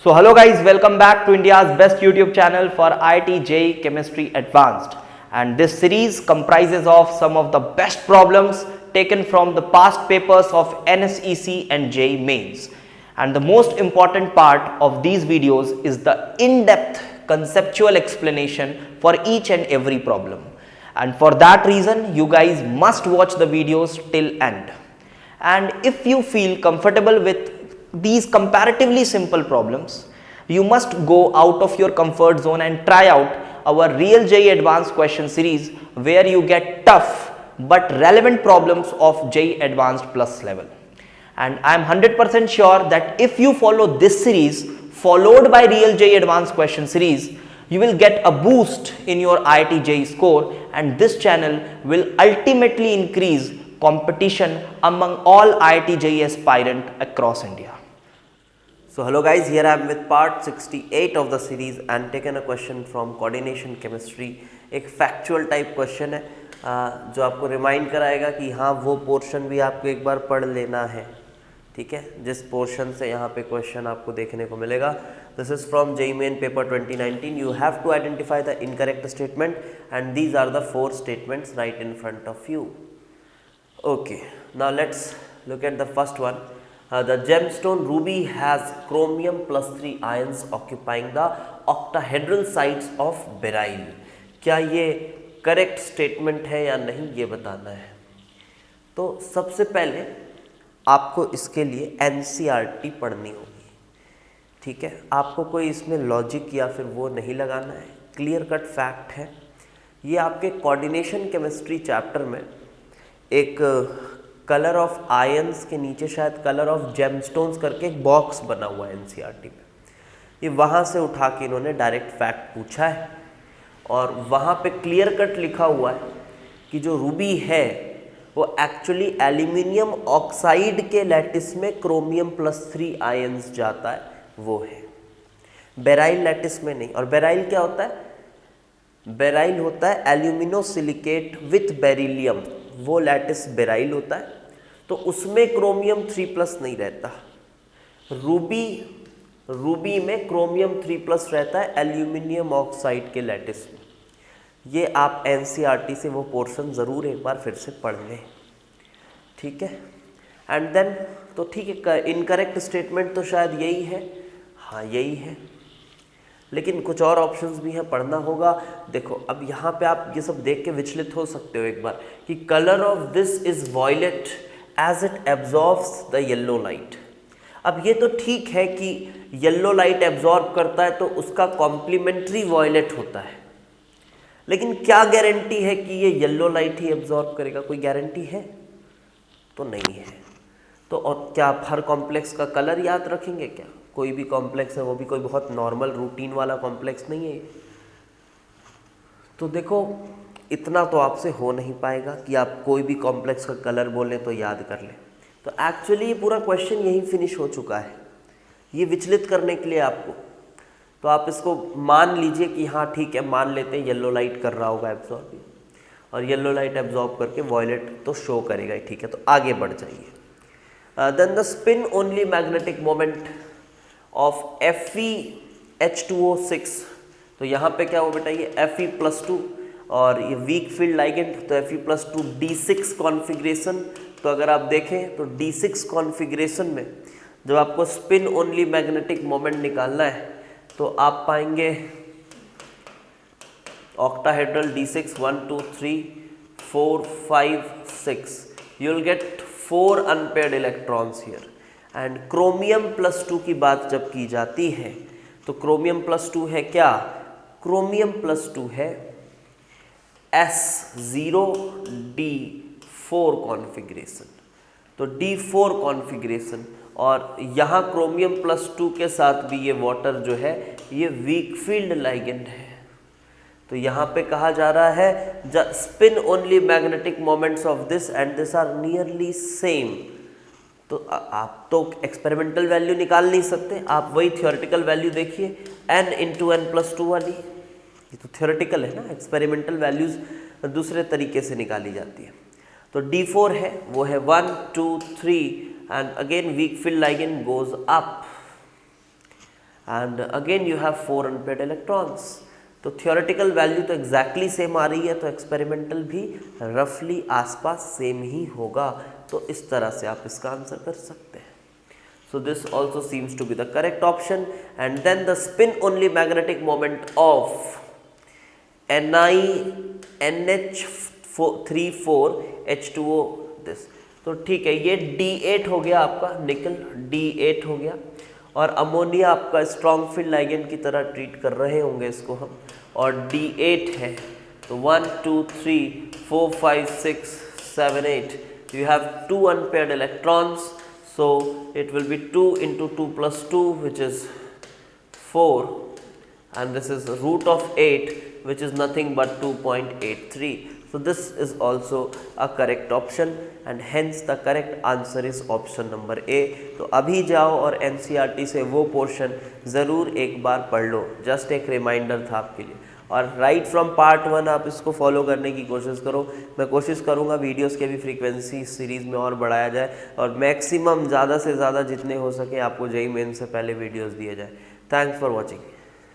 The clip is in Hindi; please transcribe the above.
So hello guys, welcome back to India's best YouTube channel for IIT JEE Chemistry Advanced, and this series comprises of some of the best problems taken from the past papers of NSEC and JEE Mains. And the most important part of these videos is the in-depth conceptual explanation for each and every problem. And for that reason, you guys must watch the videos till end. And if you feel comfortable with these comparatively simple problems, you must go out of your comfort zone and try out our Real JEE Advanced question series, where you get tough but relevant problems of JEE Advanced Plus level. And I am 100% sure that if you follow this series followed by Real JEE Advanced question series, you will get a boost in your IIT JEE score, and this channel will ultimately increase competition among all IIT JEE aspirant across India. So hello guys, here I am with part 68 of the series and taken a question from coordination chemistry. एक factual type question है जो आपको remind कराएगा कि हाँ वो portion भी आपको एक बार पढ़ लेना है, ठीक है, जिस portion से यहाँ पे question आपको देखने को मिलेगा. This is from JEE Main paper 2019. You have to identify the incorrect statement and these are the 4 statements right in front of you. Okay, now let's look at the first one. The gemstone ruby has chromium plus 3 ions occupying the octahedral sides of beryl. क्या ये करेक्ट स्टेटमेंट है या नहीं, ये बताना है. तो सबसे पहले आपको इसके लिए NCERT पढ़नी होगी, ठीक है. आपको कोई इसमें लॉजिक या फिर वो नहीं लगाना है, क्लियर कट फैक्ट है. ये आपके कोऑर्डिनेशन केमिस्ट्री चैप्टर में एक कलर ऑफ आयंस के नीचे शायद कलर ऑफ जेमस्टोन्स करके एक बॉक्स बना हुआ है NCERT में. ये वहाँ से उठा के इन्होंने डायरेक्ट फैक्ट पूछा है और वहाँ पे क्लियर कट लिखा हुआ है कि जो रूबी है वो एक्चुअली एल्यूमिनियम ऑक्साइड के लैटिस में क्रोमियम प्लस 3 आयंस जाता है, वो है. बेराइल लैटिस में नहीं. और बेराइल क्या होता है? बेराइल होता है एल्यूमिनोसिलिकेट विथ बेरिलियम, वो लैटिस बेराइल होता है. तो उसमें क्रोमियम 3+ नहीं रहता. रूबी में क्रोमियम 3+ रहता है एल्यूमिनियम ऑक्साइड के लैटिस में. ये आप NCERT से वो पोर्शन ज़रूर एक बार फिर से पढ़ लें, ठीक है. एंड देन तो ठीक है, इनकरेक्ट स्टेटमेंट तो शायद यही है. हाँ यही है, लेकिन कुछ और ऑप्शंस भी हैं, पढ़ना होगा. देखो अब यहाँ पे आप ये सब देख के विचलित हो सकते हो एक बार कि colour of this is violet as it absorbs the yellow light. अब ये तो ठीक है कि येलो लाइट एब्जॉर्ब करता है तो उसका कॉम्प्लीमेंट्री वॉयलेट होता है, लेकिन क्या गारंटी है कि ये येलो लाइट ही एब्जॉर्ब करेगा? कोई गारंटी है तो नहीं है. तो और क्या आप हर कॉम्प्लेक्स का कलर याद रखेंगे? क्या कोई भी कॉम्प्लेक्स है वो भी कोई बहुत नॉर्मल रूटीन वाला कॉम्प्लेक्स नहीं है. तो देखो इतना तो आपसे हो नहीं पाएगा कि आप कोई भी कॉम्प्लेक्स का कलर बोलें तो याद कर लें. तो एक्चुअली ये पूरा क्वेश्चन यहीं फिनिश हो चुका है, ये विचलित करने के लिए आपको. तो आप इसको मान लीजिए कि हाँ ठीक है, मान लेते हैं येलो लाइट कर रहा होगा एब्जॉर्ब, और येलो लाइट एब्जॉर्ब करके वॉयलेट तो शो करेगा ही, ठीक है. तो आगे बढ़ जाइए. Then the spin only magnetic moment of FeH2O6. तो यहाँ पे क्या हो बेटा, ये Fe+2 और ये वीक फील्ड लाइगेंड, तो Fe+2 D6 कॉन्फ़िगरेशन. तो अगर आप देखें तो D6 कॉन्फ़िगरेशन में जब आपको स्पिन ओनली मैग्नेटिक मोमेंट निकालना है तो आप पाएंगे octahedral D6 1 2 3 4 5 6. You will get 4 unpaired electrons here. And chromium +2 की बात जब की जाती है तो क्रोमियम +2 है क्या? क्रोमियम +2 है S0D4 कॉन्फ़िगरेशन. तो D4 कॉन्फ़िगरेशन, और यहाँ क्रोमियम +2 के साथ भी ये वाटर जो है ये वीक फील्ड लाइगेंड है. तो यहाँ पे कहा जा रहा है the spin only magnetic moments of this and this are nearly same. तो आप तो एक्सपेरिमेंटल वैल्यू निकाल नहीं सकते, आप वही थियोरेटिकल वैल्यू देखिए n × n+2 वाली. ये तो थियोरेटिकल है ना, एक्सपेरिमेंटल वैल्यूज दूसरे तरीके से निकाली जाती है. तो D4 है वो है 1 2 3 and again weak field ligand goes up. And again you have 4 unpaired electrons. तो थियोरेटिकल वैल्यू तो एग्जैक्टली सेम आ रही है, तो एक्सपेरिमेंटल भी रफली आसपास सेम ही होगा। तो इस तरह से आप इसका आंसर कर सकते हैं। So this also seems to be the correct option. And then the spin only magnetic moment of NiNH34H2O this। तो ठीक है, ये D8 हो गया आपका, निकल D8 हो गया, और अमोनिया आपका स्ट्रॉन्ग फील्ड लाइगेंड की तरह ट्रीट कर रहे होंगे इसको हम, और D8 है। तो 1 2 3 4 5 6 7 8 you have 2 unpaired electrons, so it will be 2 into 2 plus 2 which is 4, and this is the root of 8 which is nothing but 2.83. So this is also a correct option and hence the correct answer is option number A. तो अभी जाओ और NCERT से वो पोर्शन ज़रूर एक बार पढ़ लो, जस्ट एक रिमाइंडर था आपके लिए। और राइट फ्रॉम पार्ट 1 आप इसको फॉलो करने की कोशिश करो। मैं कोशिश करूँगा वीडियोस के भी फ्रीक्वेंसी सीरीज़ में और बढ़ाया जाए, और मैक्सिमम ज़्यादा से ज़्यादा जितने हो सके आपको जेईई मेन से पहले वीडियोस दिए जाए। Thanks for watching.